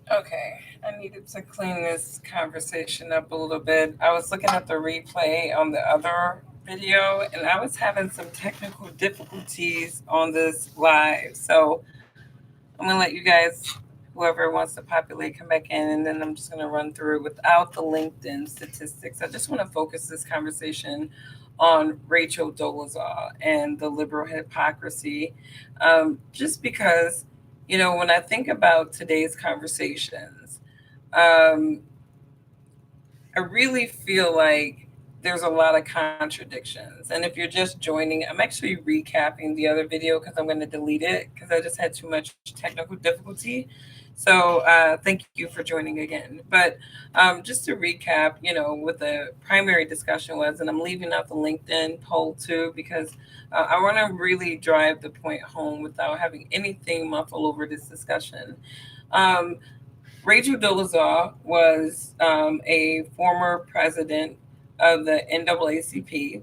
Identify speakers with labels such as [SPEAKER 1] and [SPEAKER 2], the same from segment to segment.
[SPEAKER 1] Okay, I needed to clean this conversation up a little bit. I was looking at the replay on the other video and I was having some technical difficulties on this live. So I'm going to let you guys, whoever wants to populate, come back in, and then I'm just going to run through without the LinkedIn statistics. I just want to focus this conversation on Rachel Dolezal and the liberal hypocrisy, just because, when I think about today's conversations, um, I really feel like there's a lot of contradictions. And if you're just joining, I'm actually recapping the other video because I'm going to delete it because I just had too much technical difficulty. So thank you for joining again. But just to recap, what the primary discussion was, and I'm leaving out the LinkedIn poll too because I want to really drive the point home without having anything muffle over this discussion. Um, Rachel Dolezal was a former president of the NAACP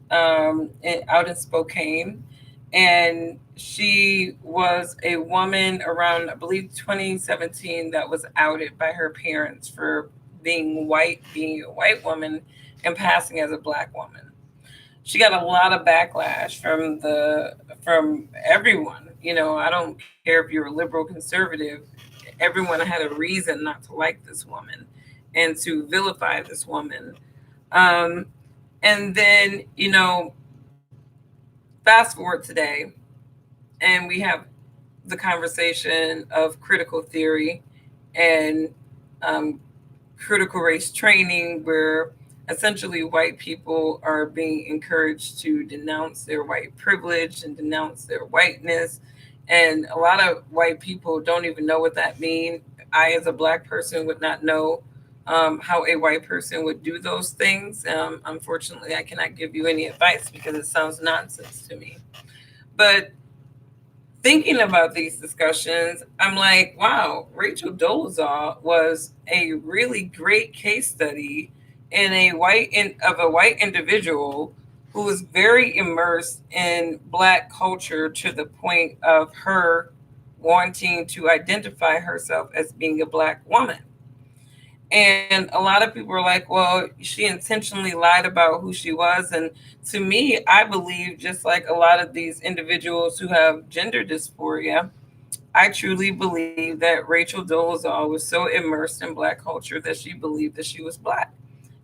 [SPEAKER 1] out in Spokane. And she was a woman around, I believe, 2017 that was outed by her parents for being white, being a white woman, and passing as a black woman. She got a lot of backlash from everyone. I don't care if you're a liberal conservative, everyone had a reason not to like this woman and to vilify this woman. Um, and then, fast forward today, and we have the conversation of critical theory and um, critical race training, where essentially white people are being encouraged to denounce their white privilege and denounce their whiteness. And a lot of white people don't even know what that means. I, as a black person, would not know how a white person would do those things. Unfortunately, I cannot give you any advice because it sounds nonsense to me. But thinking about these discussions, I'm like, wow, Rachel Dolezal was a really great case study of a white individual who was very immersed in black culture to the point of her wanting to identify herself as being a black woman. And a lot of people are like, well, she intentionally lied about who she was. And to me, I believe, just like a lot of these individuals who have gender dysphoria, I truly believe that Rachel Dolezal was so immersed in black culture that she believed that she was black.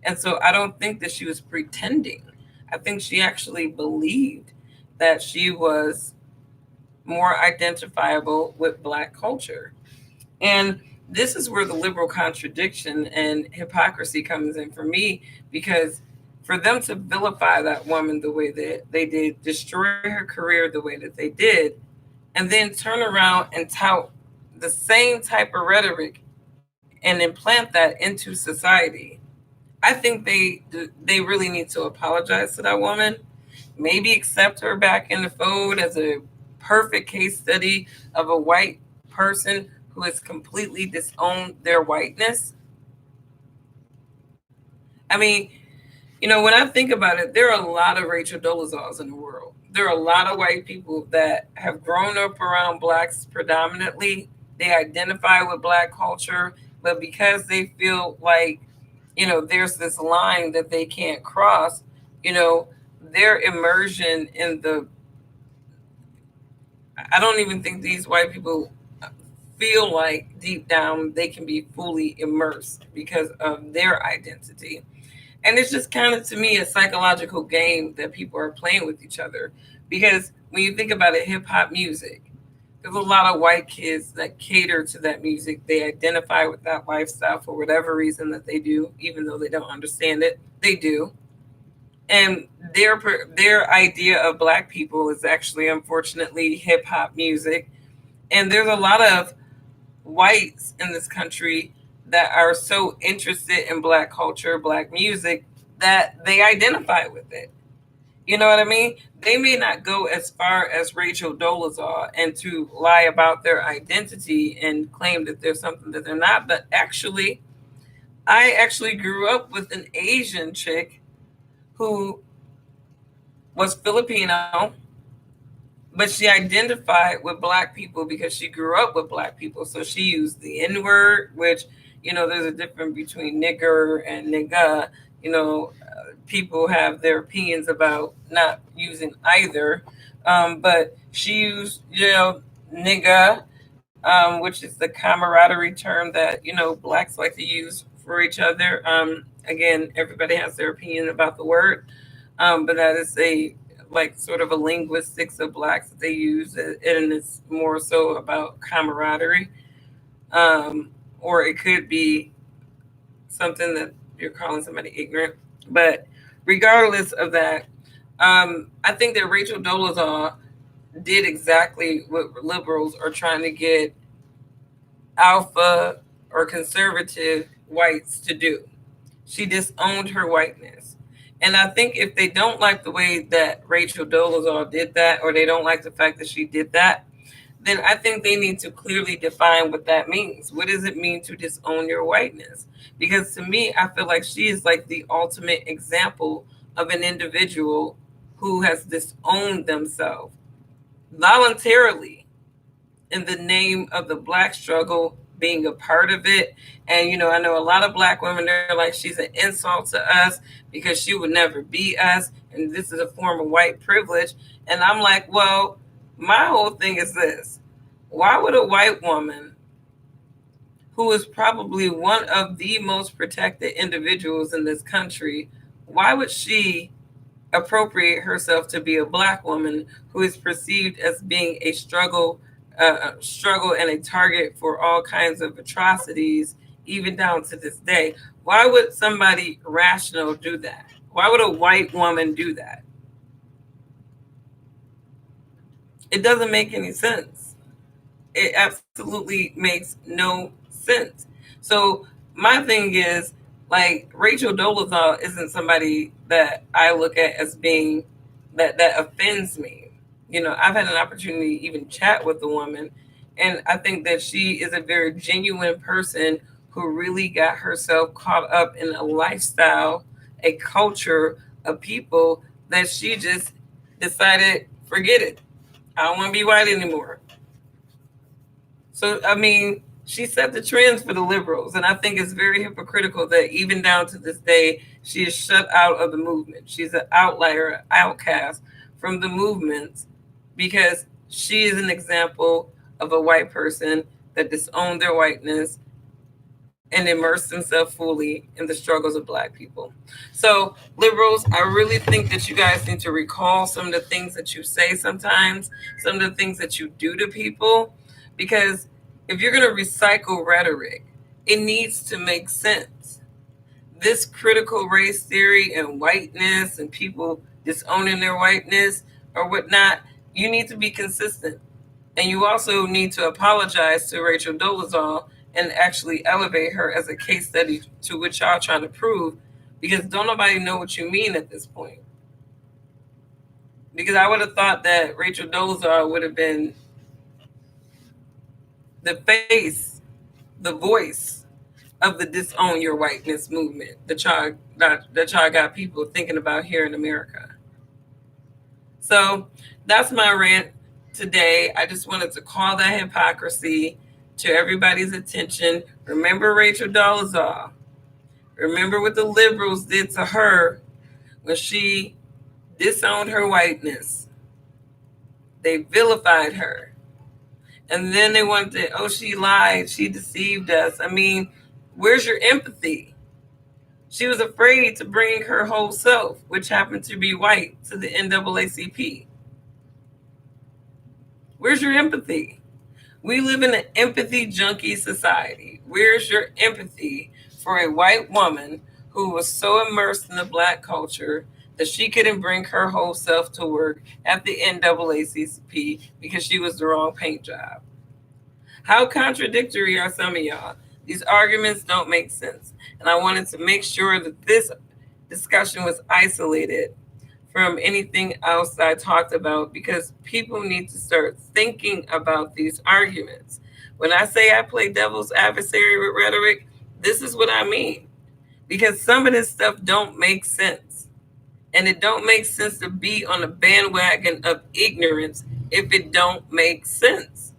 [SPEAKER 1] And so I don't think that she was pretending. I think she actually believed that she was more identifiable with black culture. And this is where the liberal contradiction and hypocrisy comes in for me, because for them to vilify that woman the way that they did, destroy her career the way that they did, and then turn around and tout the same type of rhetoric and implant that into society, I think they really need to apologize to that woman. Maybe accept her back in the fold as a perfect case study of a white person who has completely disowned their whiteness. I mean, when I think about it, there are a lot of Rachel Dolezals in the world. There are a lot of white people that have grown up around blacks predominantly. They identify with black culture, but because they feel like, there's this line that they can't cross, you know, their immersion in the, I don't even think these white people feel like deep down they can be fully immersed because of their identity. And it's just kind of, to me, a psychological game that people are playing with each other. Because when you think about it, hip hop music, there's a lot of white kids that cater to that music. They identify with that lifestyle for whatever reason that they do, even though they don't understand it. They do. And their idea of black people is actually, unfortunately, hip hop music. And there's a lot of whites in this country that are so interested in black culture, black music, that they identify with it. You know what I mean? They may not go as far as Rachel Dolezal and to lie about their identity and claim that they're something that they're not. But actually, I actually grew up with an Asian chick who was Filipino, but she identified with black people because she grew up with black people. So she used the N word, which, there's a difference between nigger and nigga. People have their opinions about not using either. But she used, nigga, which is the camaraderie term that, blacks like to use for each other. Again, everybody has their opinion about the word, but that is a like sort of a linguistics of blacks that they use, and it's more so about camaraderie, or it could be something that you're calling somebody ignorant. But regardless of that, I think that Rachel Dolezal did exactly what liberals are trying to get alpha or conservative whites to do. She disowned her whiteness. And I think if they don't like the way that Rachel Dolezal did that, or they don't like the fact that she did that, then I think they need to clearly define what that means. What does it mean to disown your whiteness? Because to me, I feel like she is like the ultimate example of an individual who has disowned themselves voluntarily in the name of the black struggle, being a part of it. And I know a lot of black women, they're like, she's an insult to us because she would never be us, and this is a form of white privilege. And I'm like, well, my whole thing is this: why would a white woman, who is probably one of the most protected individuals in this country, why would she appropriate herself to be a black woman who is perceived as being a struggle and a target for all kinds of atrocities, even down to this day? Why would somebody rational do that? Why would a white woman do that? It doesn't make any sense. It absolutely makes no sense. So my thing is, like, Rachel Dolezal isn't somebody that I look at as being that offends me. I've had an opportunity to even chat with the woman, and I think that she is a very genuine person who really got herself caught up in a lifestyle, a culture of people that she just decided, forget it. I don't want to be white anymore. So, I mean, she set the trends for the liberals. And I think it's very hypocritical that even down to this day, she is shut out of the movement. She's an outlier, outcast from the movements because she is an example of a white person that disowned their whiteness and immersed themselves fully in the struggles of black people. So, liberals, I really think that you guys need to recall some of the things that you say sometimes, some of the things that you do to people, because if you're going to recycle rhetoric, it needs to make sense. This critical race theory and whiteness and people disowning their whiteness or whatnot, you need to be consistent. And you also need to apologize to Rachel Dolezal and actually elevate her as a case study to what y'all trying to prove, because don't nobody know what you mean at this point. Because I would have thought that Rachel Dolezal would have been the face, the voice of the disown your whiteness movement that y'all got people thinking about here in America. So that's my rant today. I just wanted to call that hypocrisy to everybody's attention. Remember Rachel Dolezal. Remember what the liberals did to her when she disowned her whiteness. They vilified her. And then they wanted to, oh, she lied, she deceived us. I mean, where's your empathy? She was afraid to bring her whole self, which happened to be white, to the NAACP. Where's your empathy? We live in an empathy junkie society. Where's your empathy for a white woman who was so immersed in the black culture that she couldn't bring her whole self to work at the NAACP because she was the wrong paint job? How contradictory are some of y'all? These arguments don't make sense. And I wanted to make sure that this discussion was isolated from anything else that I talked about, because people need to start thinking about these arguments. When I say I play devil's adversary with rhetoric, this is what I mean. Because some of this stuff don't make sense. And it don't make sense to be on the bandwagon of ignorance if it don't make sense.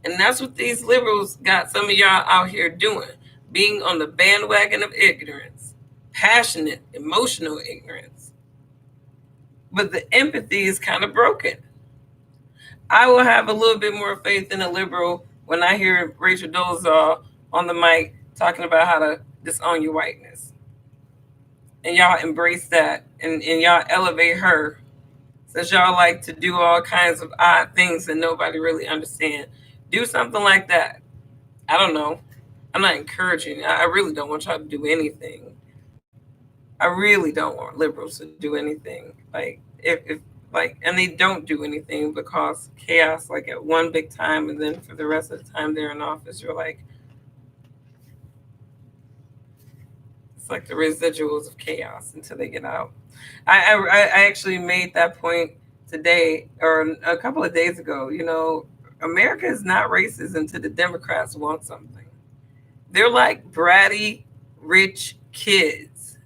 [SPEAKER 1] And that's what these liberals got some of y'all out here doing, being on the bandwagon of ignorance, passionate, emotional ignorance. But the empathy is kind of broken. I will have a little bit more faith in a liberal when I hear Rachel Dolezal on the mic talking about how to disown your whiteness. And y'all embrace that, and y'all elevate her, since y'all like to do all kinds of odd things that nobody really understands. Do something like that. I don't know. I'm not encouraging. I really don't want y'all to do anything. I really don't want liberals to do anything. Like if like, and they don't do anything but cause chaos like at one big time, and then for the rest of the time they're in office, you're like, it's like the residuals of chaos until they get out. I actually made that point today or a couple of days ago. You know, America is not racist until the Democrats want something. They're like bratty, rich kids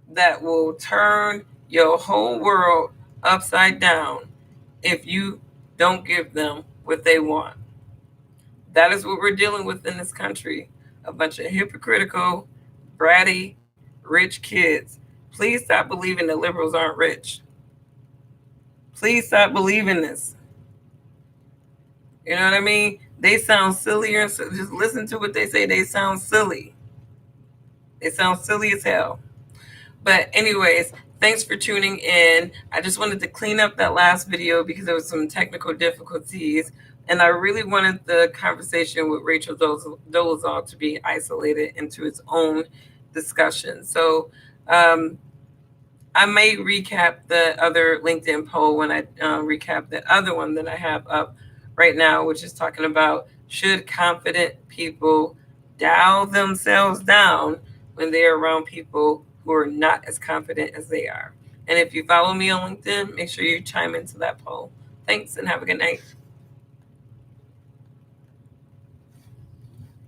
[SPEAKER 1] that will turn your whole world upside down if you don't give them what they want. That is what we're dealing with in this country. A bunch of hypocritical, bratty, rich kids. Please stop believing that liberals aren't rich. Please stop believing this. You know what I mean? They sound sillier. So just listen to what they say. They sound silly. They sound silly as hell. But anyways, thanks for tuning in. I just wanted to clean up that last video because there was some technical difficulties. And I really wanted the conversation with Rachel Dolezal to be isolated into its own discussion. So I may recap the other LinkedIn poll when I recap the other one that I have up right now, which is talking about, should confident people dial themselves down when they're around people who are not as confident as they are. And if you follow me on LinkedIn, make sure you chime into that poll. Thanks and have a good night.